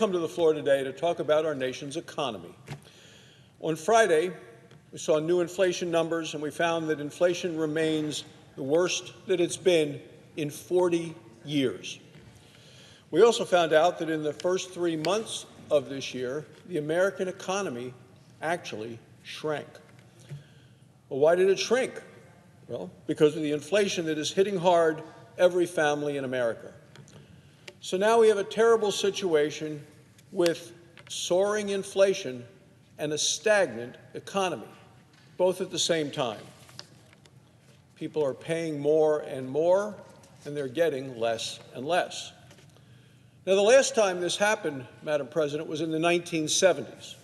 come to the floor today to talk about our nation's economy. On Friday, we saw new inflation numbers, and we found that inflation remains the worst that it's been in 40 years. We also found out that in the first 3 months of this year, the American economy actually shrank. Well, why did it shrink? Well, because of the inflation that is hitting hard every family in America. So now we have a terrible situation with soaring inflation and a stagnant economy, both at the same time. People are paying more and more, and they're getting less and less. Now, the last time this happened, Madam President, was in the 1970s.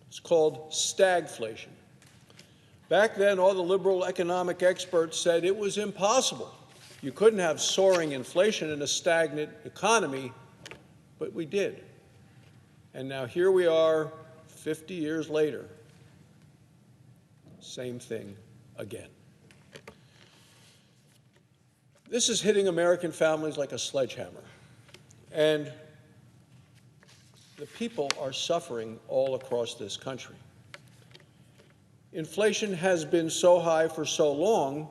It's called stagflation. Back then, all the liberal economic experts said it was impossible. You couldn't have soaring inflation in a stagnant economy, but we did. And now here we are, 50 years later. Same thing again. This is hitting American families like a sledgehammer. And the people are suffering all across this country. Inflation has been so high for so long,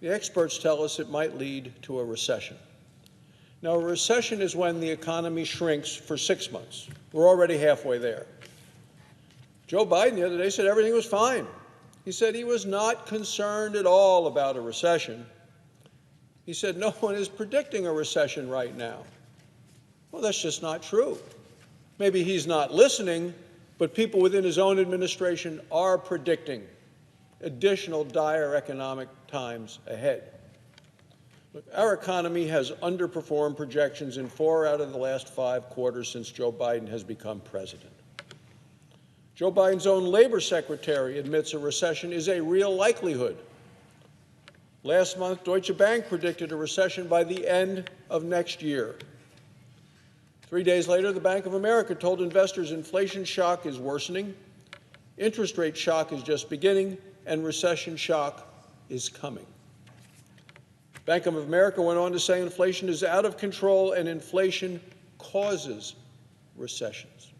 the experts tell us it might lead to a recession. Now, a recession is when the economy shrinks for 6 months. We're already halfway there. Joe Biden the other day said everything was fine. He said he was not concerned at all about a recession. He said no one is predicting a recession right now. Well, that's just not true. Maybe he's not listening, but people within his own administration are predicting additional dire economic times ahead. Look, our economy has underperformed projections in 4 out of the last 5 quarters since Joe Biden has become president. Joe Biden's own labor secretary admits a recession is a real likelihood. Last month, Deutsche Bank predicted a recession by the end of next year. 3 days later, the Bank of America told investors inflation shock is worsening, interest rate shock is just beginning, and recession shock is coming. Bank of America went on to say inflation is out of control and inflation causes recessions.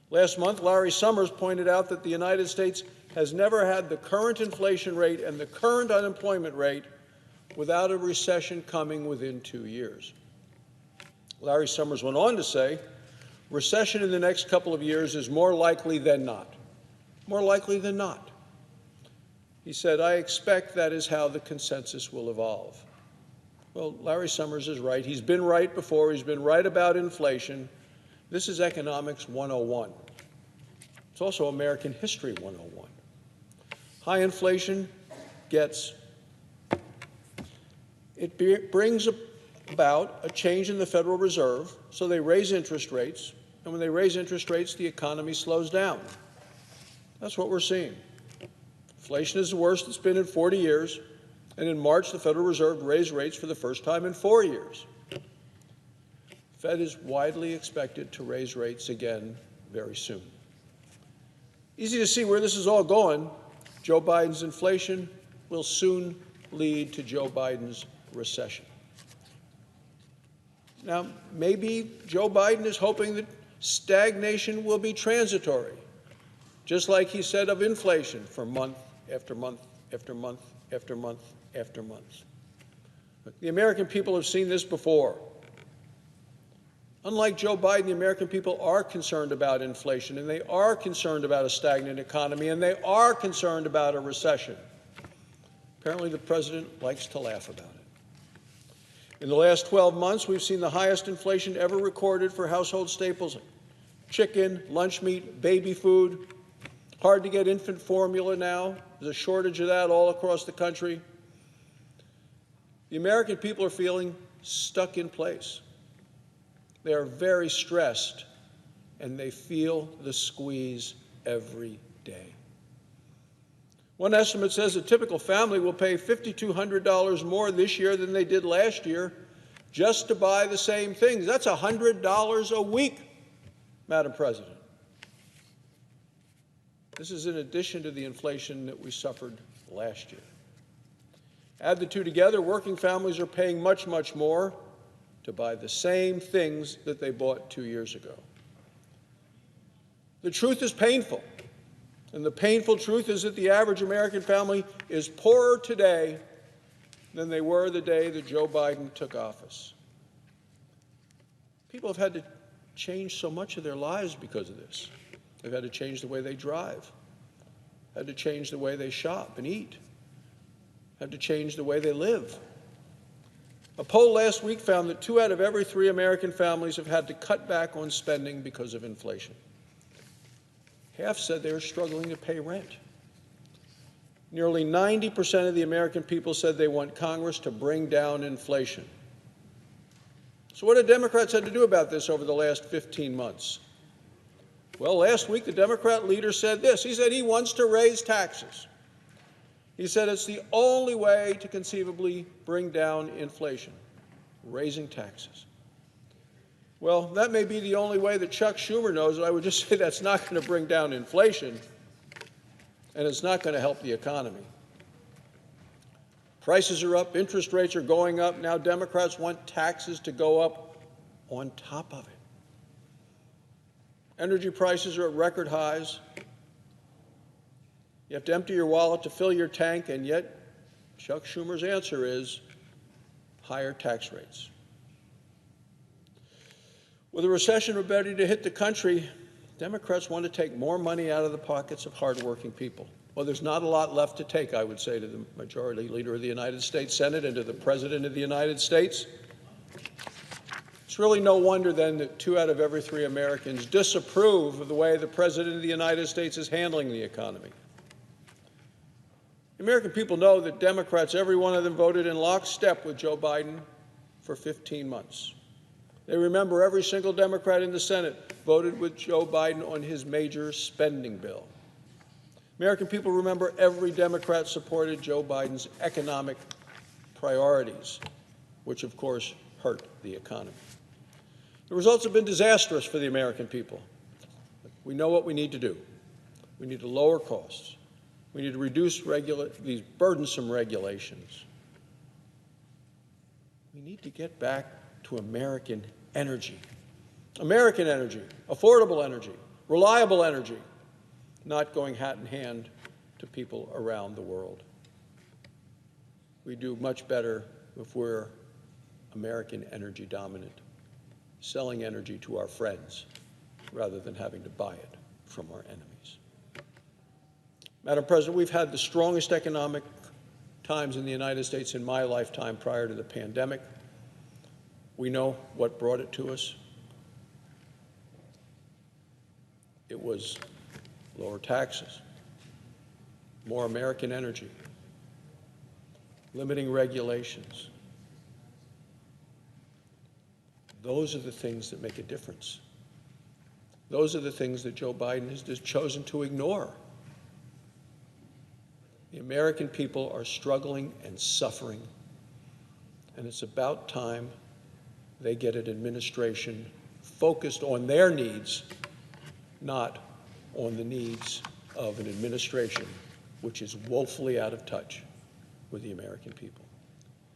Last month, Larry Summers pointed out that the United States has never had the current inflation rate and the current unemployment rate without a recession coming within 2 years. Larry Summers went on to say, recession in the next couple of years is more likely than not. More likely than not. He said, I expect that is how the consensus will evolve. Well, Larry Summers is right. He's been right before. He's been right about inflation. This is Economics 101. It's also American History 101. High inflation brings about a change in the Federal Reserve, so they raise interest rates, and when they raise interest rates, the economy slows down. That's what we're seeing. Inflation is the worst it's been in 40 years, and in March, the Federal Reserve raised rates for the first time in 4 years. The Fed is widely expected to raise rates again very soon. Easy to see where this is all going. Joe Biden's inflation will soon lead to Joe Biden's recession. Now, maybe Joe Biden is hoping that stagnation will be transitory, just like he said of inflation for month after month after month after month after month. But the American people have seen this before. Unlike Joe Biden, the American people are concerned about inflation, and they are concerned about a stagnant economy, and they are concerned about a recession. Apparently, the president likes to laugh about it. In the last 12 months, we've seen the highest inflation ever recorded for household staples like chicken, lunch meat, baby food. Hard to get infant formula now. There's a shortage of that all across the country. The American people are feeling stuck in place. They are very stressed, and they feel the squeeze every day. One estimate says a typical family will pay $5,200 more this year than they did last year just to buy the same things. That's $100 a week, Madam President. This is in addition to the inflation that we suffered last year. Add the two together, working families are paying much, much more. to buy the same things that they bought 2 years ago. The truth is painful, and the painful truth is that the average American family is poorer today than they were the day that Joe Biden took office. People have had to change so much of their lives because of this. They've had to change the way they drive, had to change the way they shop and eat, had to change the way they live. A poll last week found that 2 out of every 3 American families have had to cut back on spending because of inflation. Half said they were struggling to pay rent. Nearly 90% of the American people said they want Congress to bring down inflation. So what have Democrats had to do about this over the last 15 months? Well, last week the Democrat leader said this. He said he wants to raise taxes. He said it's the only way to conceivably bring down inflation, raising taxes. Well, that may be the only way that Chuck Schumer knows it. I would just say that's not going to bring down inflation, and it's not going to help the economy. Prices are up, interest rates are going up. Now Democrats want taxes to go up on top of it. Energy prices are at record highs. You have to empty your wallet to fill your tank, and yet Chuck Schumer's answer is higher tax rates. With a recession ready to hit the country, Democrats want to take more money out of the pockets of hardworking people. Well, there's not a lot left to take, I would say, to the Majority Leader of the United States Senate and to the President of the United States. It's really no wonder, then, that 2 out of every 3 Americans disapprove of the way the President of the United States is handling the economy. The American people know that Democrats, every one of them, voted in lockstep with Joe Biden for 15 months. They remember every single Democrat in the Senate voted with Joe Biden on his major spending bill. American people remember every Democrat supported Joe Biden's economic priorities, which, of course, hurt the economy. The results have been disastrous for the American people. We know what we need to do. We need to lower costs. We need to reduce these burdensome regulations. We need to get back to American energy, affordable energy, reliable energy, not going hat in hand to people around the world. We do much better if we're American energy dominant, selling energy to our friends rather than having to buy it from our enemies. Madam President, we've had the strongest economic times in the United States in my lifetime prior to the pandemic. We know what brought it to us. It was lower taxes, more American energy, limiting regulations. Those are the things that make a difference. Those are the things that Joe Biden has just chosen to ignore. The American people are struggling and suffering, and it's about time they get an administration focused on their needs, not on the needs of an administration which is woefully out of touch with the American people.